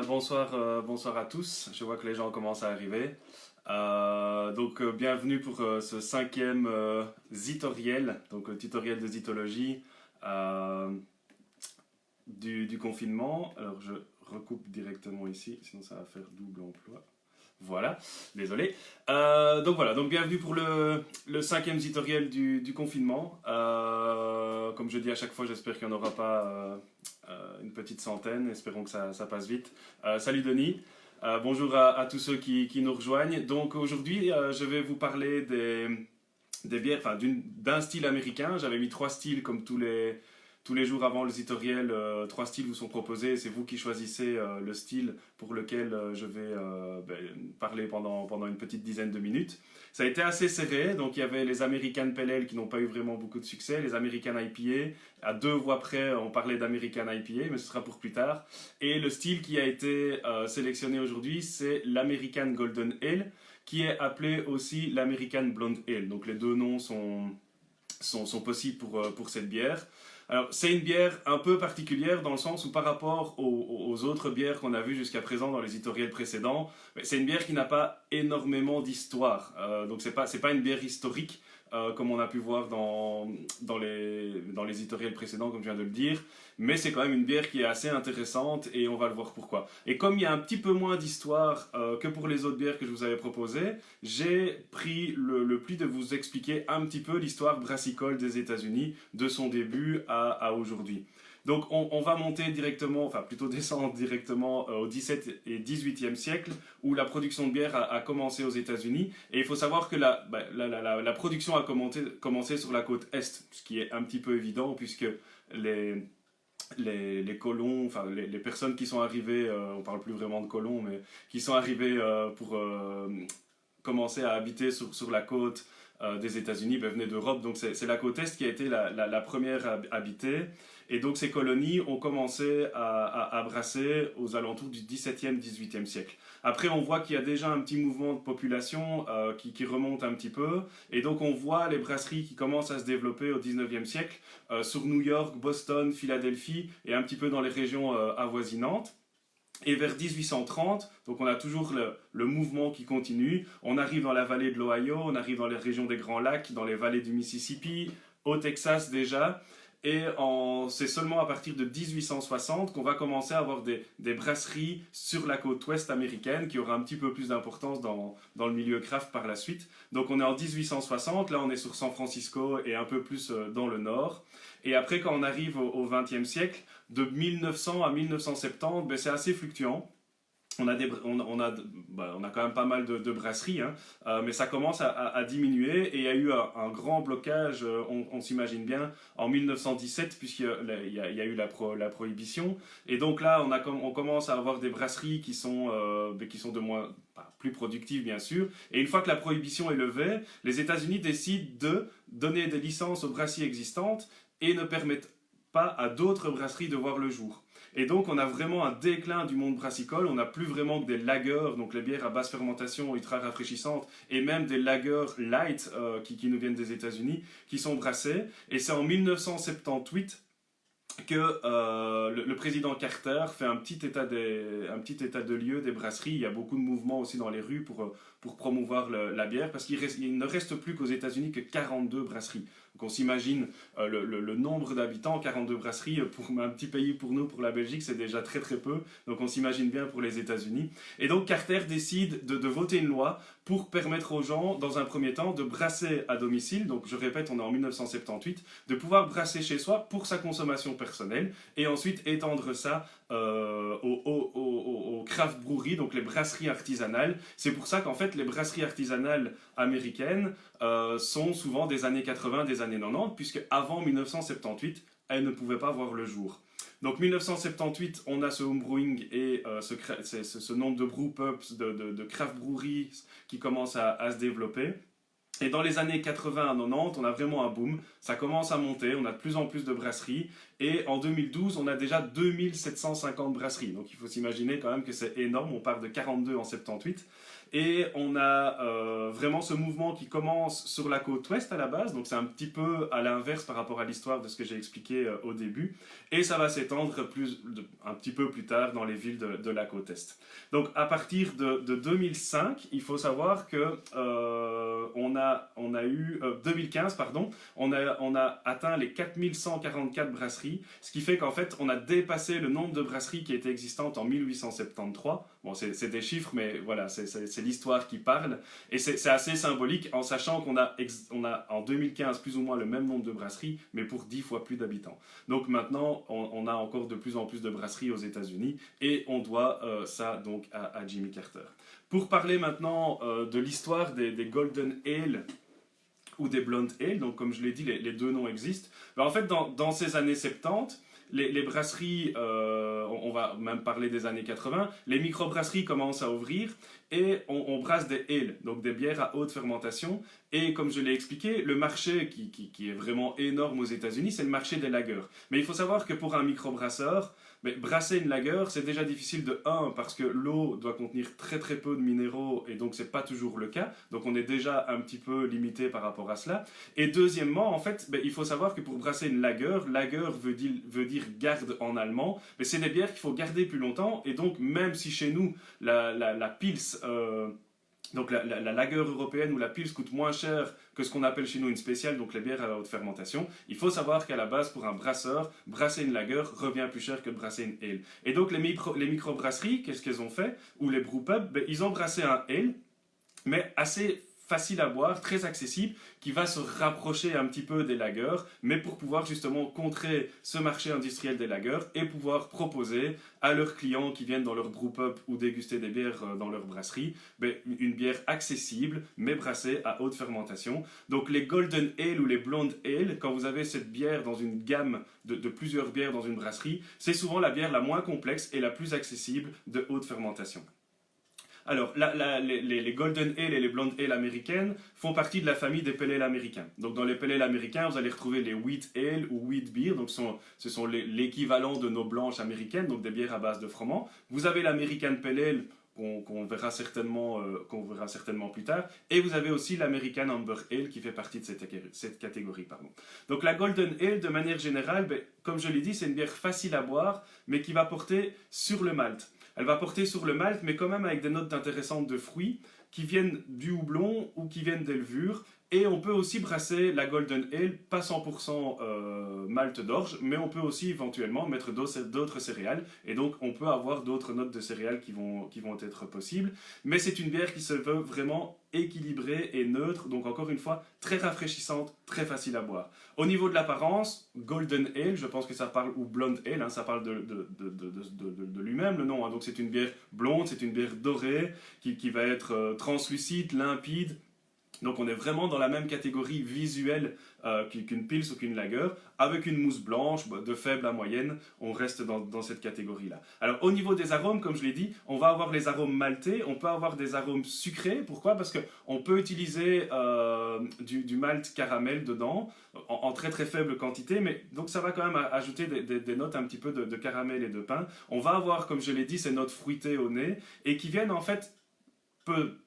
Bonsoir à tous. Je vois que les gens commencent à arriver. Bienvenue pour ce cinquième zitoriel, donc le tutoriel de zytologie du confinement. Alors je recoupe directement ici, sinon ça va faire double emploi. Voilà, désolé. Donc bienvenue pour le cinquième zitoriel du confinement. Comme je dis à chaque fois, j'espère qu'il n'y en aura pas une petite centaine. Espérons que ça passe vite. Salut Denis. Bonjour à tous ceux qui nous rejoignent. Donc aujourd'hui, je vais vous parler des bières, enfin d'un style américain. J'avais mis 3 styles comme tous les jours avant le zitoriel. 3 styles vous sont proposés. C'est vous qui choisissez le style pour lequel je vais parler pendant une petite dizaine de minutes. Ça a été assez serré, donc il y avait les American Pale Ale qui n'ont pas eu vraiment beaucoup de succès, les American IPA, à 2 voix près on parlait d'American IPA, mais ce sera pour plus tard. Et le style qui a été sélectionné aujourd'hui, c'est l'American Golden Ale, qui est appelé aussi l'American Blonde Ale. Donc les deux noms sont possibles pour cette bière. Alors, c'est une bière un peu particulière dans le sens où par rapport aux autres bières qu'on a vues jusqu'à présent dans les zitoriels précédents, c'est une bière qui n'a pas énormément d'histoire. Donc, c'est pas une bière historique comme on a pu voir dans les zitoriels précédents, comme je viens de le dire. Mais c'est quand même une bière qui est assez intéressante et on va le voir pourquoi. Et comme il y a un petit peu moins d'histoire que pour les autres bières que je vous avais proposées, j'ai pris le pli de vous expliquer un petit peu l'histoire brassicole des États-Unis de son début à aujourd'hui. Donc on va monter directement, enfin plutôt descendre directement au XVIIe et XVIIIe siècle où la production de bière a commencé aux États-Unis. Et il faut savoir que la production a commencé sur la côte Est, ce qui est un petit peu évident puisque les colons, enfin les personnes qui sont arrivées, on parle plus vraiment de colons, mais qui sont arrivées pour commencer à habiter sur la côte des États-Unis, venaient d'Europe. Donc c'est la côte Est qui a été la première habitée. Et donc ces colonies ont commencé à brasser aux alentours du XVIIe, XVIIIe siècle. Après, on voit qu'il y a déjà un petit mouvement de population qui remonte un petit peu. Et donc on voit les brasseries qui commencent à se développer au XIXe siècle sur New York, Boston, Philadelphie et un petit peu dans les régions avoisinantes. Et vers 1830, donc on a toujours le mouvement qui continue. On arrive dans la vallée de l'Ohio, on arrive dans les régions des Grands Lacs, dans les vallées du Mississippi, au Texas déjà. Et c'est seulement à partir de 1860 qu'on va commencer à avoir des brasseries sur la côte ouest américaine qui aura un petit peu plus d'importance dans le milieu craft par la suite. Donc on est en 1860, là on est sur San Francisco et un peu plus dans le nord. Et après quand on arrive au XXe siècle, de 1900 à 1970, c'est assez fluctuant. On a quand même pas mal de brasseries, hein, mais ça commence à diminuer et il y a eu un grand blocage, on s'imagine bien, en 1917 puisqu'il y a eu la prohibition. Et donc là, on commence à avoir des brasseries qui sont de moins, plus productives bien sûr. Et une fois que la prohibition est levée, les États-Unis décident de donner des licences aux brasseries existantes et ne permettent pas à d'autres brasseries de voir le jour. Et donc on a vraiment un déclin du monde brassicole, on n'a plus vraiment que des lagers, donc les bières à basse fermentation ultra rafraîchissantes, et même des lagers light qui nous viennent des États-Unis, qui sont brassés. Et c'est en 1978 que le président Carter fait un petit état de lieu des brasseries. Il y a beaucoup de mouvements aussi dans les rues pour promouvoir la bière, parce qu'il ne reste plus qu'aux États-Unis que 42 brasseries. Donc on s'imagine le nombre d'habitants, 42 brasseries, pour un petit pays pour nous, pour la Belgique, c'est déjà très très peu. Donc on s'imagine bien pour les États-Unis. Et donc Carter décide de voter une loi pour permettre aux gens, dans un premier temps, de brasser à domicile. Donc je répète, on est en 1978, de pouvoir brasser chez soi pour sa consommation personnelle, et ensuite étendre ça aux craft breweries, donc les brasseries artisanales. C'est pour ça qu'en fait les brasseries artisanales américaines sont souvent des années 80, des années 90, puisque avant 1978, elles ne pouvaient pas voir le jour. Donc 1978, on a ce homebrewing et ce nombre de brewpubs, de craft breweries qui commence à se développer. Et dans les années 80 à 90, on a vraiment un boom, ça commence à monter, on a de plus en plus de brasseries, et en 2012, on a déjà 2750 brasseries. Donc il faut s'imaginer quand même que c'est énorme, on part de 42 en 78. Et on a vraiment ce mouvement qui commence sur la côte ouest à la base, donc c'est un petit peu à l'inverse par rapport à l'histoire de ce que j'ai expliqué au début, et ça va s'étendre un petit peu plus tard dans les villes de la côte est. Donc à partir de 2005, il faut savoir que on a eu 2015 pardon, on a atteint les 4144 brasseries, ce qui fait qu'en fait on a dépassé le nombre de brasseries qui étaient existantes en 1873. Bon, c'est des chiffres, mais voilà, c'est l'histoire qui parle, et c'est assez symbolique en sachant qu'on a en 2015 plus ou moins le même nombre de brasseries, mais pour 10 fois plus d'habitants. Donc maintenant, on a encore de plus en plus de brasseries aux États-Unis, et on doit ça donc à Jimmy Carter. Pour parler maintenant de l'histoire des Golden Ale ou des Blonde Ale, donc comme je l'ai dit, les deux noms existent. Ben, en fait, dans ces années 70, les brasseries, on va même parler des années 80, les microbrasseries commencent à ouvrir et on brasse des ales, donc des bières à haute fermentation. Et comme je l'ai expliqué, le marché qui est vraiment énorme aux États-Unis, c'est le marché des lagers. Mais il faut savoir que pour un microbrasseur, mais brasser une lager, c'est déjà difficile de 1 parce que l'eau doit contenir très très peu de minéraux et donc c'est pas toujours le cas. Donc on est déjà un petit peu limité par rapport à cela. Et deuxièmement, en fait, il faut savoir que pour brasser une lager veut dire garde en allemand, mais c'est des bières qu'il faut garder plus longtemps. Et donc même si chez nous la Pils donc la lager européenne ou la Pils coûte moins cher que ce qu'on appelle chez nous une spéciale, donc les bières à haute fermentation. Il faut savoir qu'à la base, pour un brasseur, brasser une lager revient plus cher que de brasser une ale. Et donc les microbrasseries, qu'est-ce qu'elles ont fait? Ou les brewpubs, ils ont brassé un ale, mais assez facile à boire, très accessible, qui va se rapprocher un petit peu des lagers, mais pour pouvoir justement contrer ce marché industriel des lagers et pouvoir proposer à leurs clients qui viennent dans leur brewpub ou déguster des bières dans leur brasserie, une bière accessible, mais brassée à haute fermentation. Donc les Golden Ale ou les Blonde Ale, quand vous avez cette bière dans une gamme de plusieurs bières dans une brasserie, c'est souvent la bière la moins complexe et la plus accessible de haute fermentation. Alors, les Golden Ale et les Blonde Ale américaines font partie de la famille des Pale Ale américains. Donc, dans les Pale Ale américains, vous allez retrouver les Wheat Ale ou Wheat Beer. Donc, ce sont l'équivalent de nos blanches américaines, donc des bières à base de froment. Vous avez l'American Pale Ale qu'on verra certainement plus tard. Et vous avez aussi l'American Amber Ale qui fait partie de cette catégorie. Pardon. Donc, la Golden Ale, de manière générale, comme je l'ai dit, c'est une bière facile à boire, mais qui va porter sur le malt. Elle va porter sur le malt, mais quand même avec des notes intéressantes de fruits qui viennent du houblon ou qui viennent des levures. Et on peut aussi brasser la Golden Ale, pas 100% malt d'orge, mais on peut aussi éventuellement mettre d'autres céréales. Et donc on peut avoir d'autres notes de céréales qui vont être possibles. Mais c'est une bière qui se veut vraiment équilibrée et neutre, donc encore une fois, très rafraîchissante, très facile à boire. Au niveau de l'apparence, Golden Ale, je pense que ça parle, ou Blonde Ale, ça parle de lui-même, le nom. Donc c'est une bière blonde, c'est une bière dorée, qui va être translucide, limpide. Donc on est vraiment dans la même catégorie visuelle qu'une Pils ou qu'une Lager, avec une mousse blanche de faible à moyenne, on reste dans cette catégorie-là. Alors au niveau des arômes, comme je l'ai dit, on va avoir les arômes maltais, on peut avoir des arômes sucrés. Pourquoi? Parce qu'on peut utiliser du malt caramel dedans, en très très faible quantité, mais donc ça va quand même ajouter des notes un petit peu de caramel et de pain. On va avoir, comme je l'ai dit, ces notes fruitées au nez, et qui viennent en fait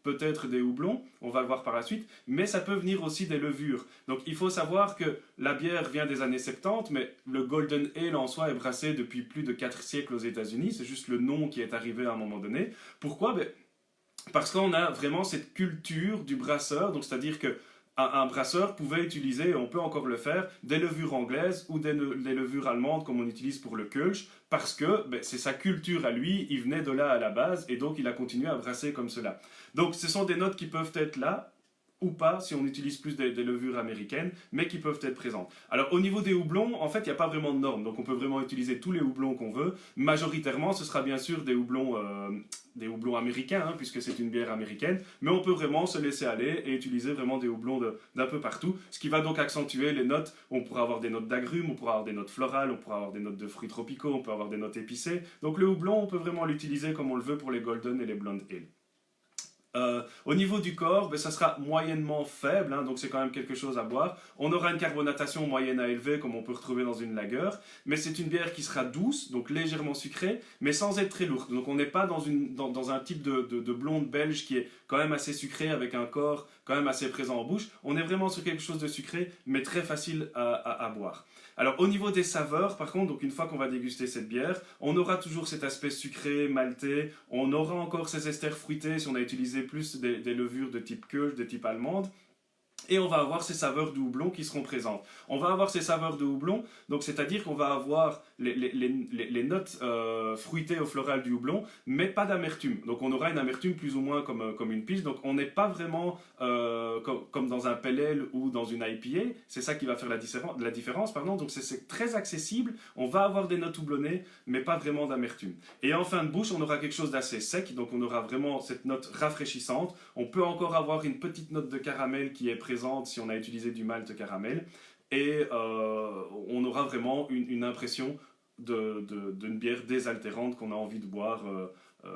peut-être des houblons, on va le voir par la suite, mais ça peut venir aussi des levures. Donc il faut savoir que la bière vient des années 70, mais le Golden Ale en soi est brassé depuis plus de 4 siècles aux États-Unis, c'est juste le nom qui est arrivé à un moment donné. Pourquoi? Parce qu'on a vraiment cette culture du brasseur, donc c'est-à-dire que un brasseur pouvait utiliser, et on peut encore le faire, des levures anglaises ou des levures allemandes comme on utilise pour le Kölsch, parce que c'est sa culture à lui, il venait de là à la base, et donc il a continué à brasser comme cela. Donc ce sont des notes qui peuvent être là, ou pas, si on utilise plus des levures américaines, mais qui peuvent être présentes. Alors au niveau des houblons, en fait, il n'y a pas vraiment de normes, donc on peut vraiment utiliser tous les houblons qu'on veut. Majoritairement, ce sera bien sûr des houblons américains, puisque c'est une bière américaine, mais on peut vraiment se laisser aller et utiliser vraiment des houblons d'un peu partout, ce qui va donc accentuer les notes. On pourra avoir des notes d'agrumes, on pourra avoir des notes florales, on pourra avoir des notes de fruits tropicaux, on peut avoir des notes épicées. Donc le houblon, on peut vraiment l'utiliser comme on le veut pour les Golden et les Blonde Ale. Au niveau du corps, ben, ça sera moyennement faible, hein, donc c'est quand même quelque chose à boire. On aura une carbonatation moyenne à élevée, comme on peut retrouver dans une lager, mais c'est une bière qui sera douce, donc légèrement sucrée, mais sans être très lourde. Donc on n'est pas dans un type de blonde belge qui est quand même assez sucré, avec un corps quand même assez présent en bouche. On est vraiment sur quelque chose de sucré, mais très facile à boire. Alors au niveau des saveurs, par contre, donc une fois qu'on va déguster cette bière, on aura toujours cet aspect sucré, maltais, on aura encore ces esters fruités si on a utilisé plus des levures de type Kölsch, de type allemande. Et on va avoir ces saveurs de houblon qui seront présentes. On va avoir ces saveurs de houblon, donc c'est-à-dire qu'on va avoir les notes fruitées au floral du houblon, mais pas d'amertume. Donc on aura une amertume plus ou moins comme une pils, donc on n'est pas vraiment comme dans un pale ale ou dans une IPA, c'est ça qui va faire la différence, pardon. Donc c'est très accessible, on va avoir des notes houblonnées, mais pas vraiment d'amertume. Et en fin de bouche, on aura quelque chose d'assez sec, donc on aura vraiment cette note rafraîchissante. On peut encore avoir une petite note de caramel qui est présente si on a utilisé du malt caramel, et on aura vraiment une impression d'une bière désaltérante qu'on a envie de boire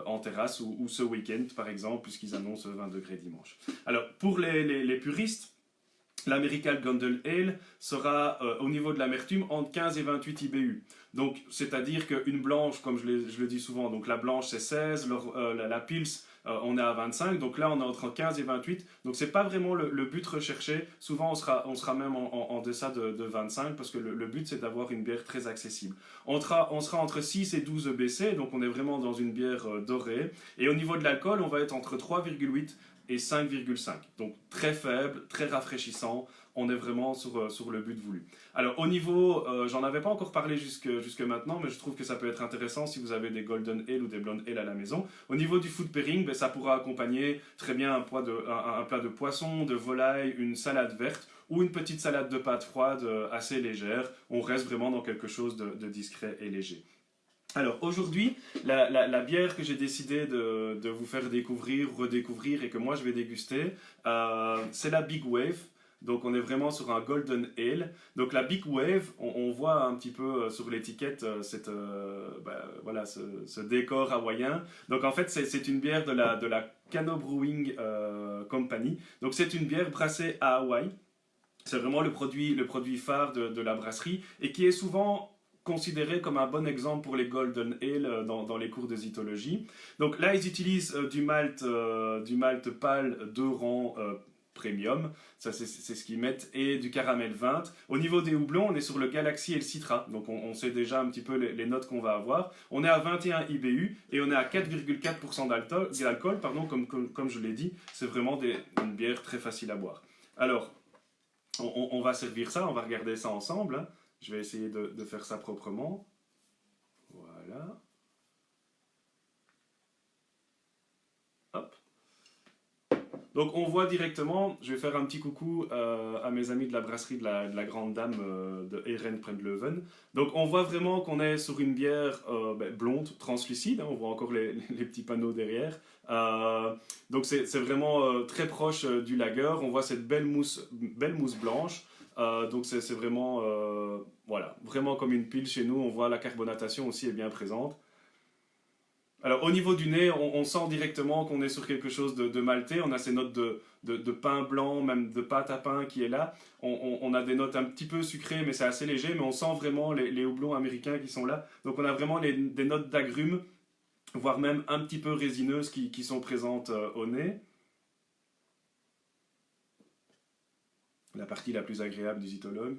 en terrasse ou ce week-end par exemple, puisqu'ils annoncent 20 degrés dimanche. Alors pour les puristes, l'American Gondel Ale sera au niveau de l'amertume entre 15 et 28 IBU. Donc, c'est-à-dire qu'une blanche, comme je le dis souvent, donc la blanche c'est 16, la Pils on est à 25, donc là on est entre 15 et 28. Donc c'est pas vraiment le but recherché. Souvent on sera même en deçà de 25 parce que le but c'est d'avoir une bière très accessible. On sera entre 6 et 12 EBC, donc on est vraiment dans une bière dorée. Et au niveau de l'alcool, on va être entre 3,8 et 5,5. Donc très faible, très rafraîchissant. On est vraiment sur le but voulu. Alors au niveau, j'en avais pas encore parlé jusque maintenant, mais je trouve que ça peut être intéressant si vous avez des Golden Ale ou des Blonde Ale à la maison. Au niveau du food pairing, ben, ça pourra accompagner très bien un plat de poisson, de volaille, une salade verte ou une petite salade de pâtes froides assez légère. On reste vraiment dans quelque chose de discret et léger. Alors aujourd'hui, la bière que j'ai décidé de vous faire découvrir, redécouvrir et que moi je vais déguster, c'est la Big Wave. Donc on est vraiment sur un Golden Ale. Donc la Big Wave, on voit un petit peu sur l'étiquette voilà, ce décor hawaïen. Donc en fait c'est une bière de la Kano Brewing Company. Donc c'est une bière brassée à Hawaï. C'est vraiment le produit phare de la brasserie et qui est souvent considéré comme un bon exemple pour les Golden Ale dans les cours de zytologie. Donc là, ils utilisent du malt pâle 2 rangs premium, ça c'est ce qu'ils mettent, et du caramel 20. Au niveau des houblons, on est sur le Galaxy et le Citra, donc on sait déjà un petit peu les notes qu'on va avoir. On est à 21 IBU et on est à 4,4% d'alcool, comme je l'ai dit, c'est vraiment une bière très facile à boire. Alors, on va servir ça, on va regarder ça ensemble, hein. Je vais essayer de faire ça proprement. Voilà. Hop. Donc on voit directement, je vais faire un petit coucou à mes amis de la brasserie de la Grande Dame de Eren Prendleuven. Donc on voit vraiment qu'on est sur une bière blonde, translucide, hein, on voit encore les petits panneaux derrière. Donc c'est vraiment très proche du lager, on voit cette belle mousse blanche. Donc c'est vraiment, voilà, vraiment comme une pile chez nous, on voit la carbonatation aussi est bien présente. Alors au niveau du nez, on sent directement qu'on est sur quelque chose de maltais, on a ces notes de pain blanc, même de pâte à pain qui est là. On a des notes un petit peu sucrées, mais c'est assez léger, mais on sent vraiment les houblons américains qui sont là. Donc on a vraiment des notes d'agrumes, voire même un petit peu résineuses qui sont présentes au nez. La partie la plus agréable du zytologue,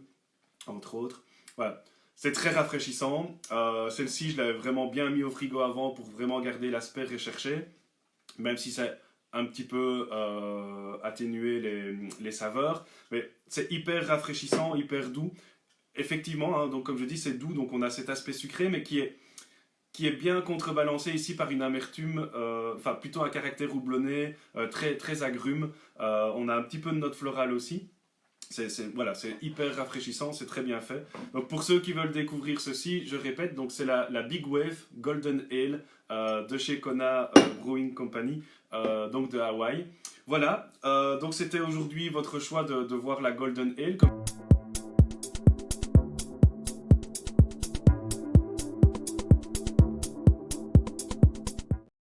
entre autres. Voilà. C'est très rafraîchissant. Celle-ci, je l'avais vraiment bien mis au frigo avant pour vraiment garder l'aspect recherché, même si c'est un petit peu atténué les saveurs. Mais c'est hyper rafraîchissant, hyper doux. Effectivement, hein, donc comme je dis, c'est doux, donc on a cet aspect sucré, mais qui est bien contrebalancé ici par une amertume, enfin plutôt un caractère houblonné, très, très agrume. On a un petit peu de note florale aussi. Voilà, c'est hyper rafraîchissant, c'est très bien fait. Donc pour ceux qui veulent découvrir ceci, je répète, donc c'est la Big Wave Golden Ale de chez Kona Brewing Company, donc de Hawaï. Voilà, donc c'était aujourd'hui votre choix de voir la Golden Ale.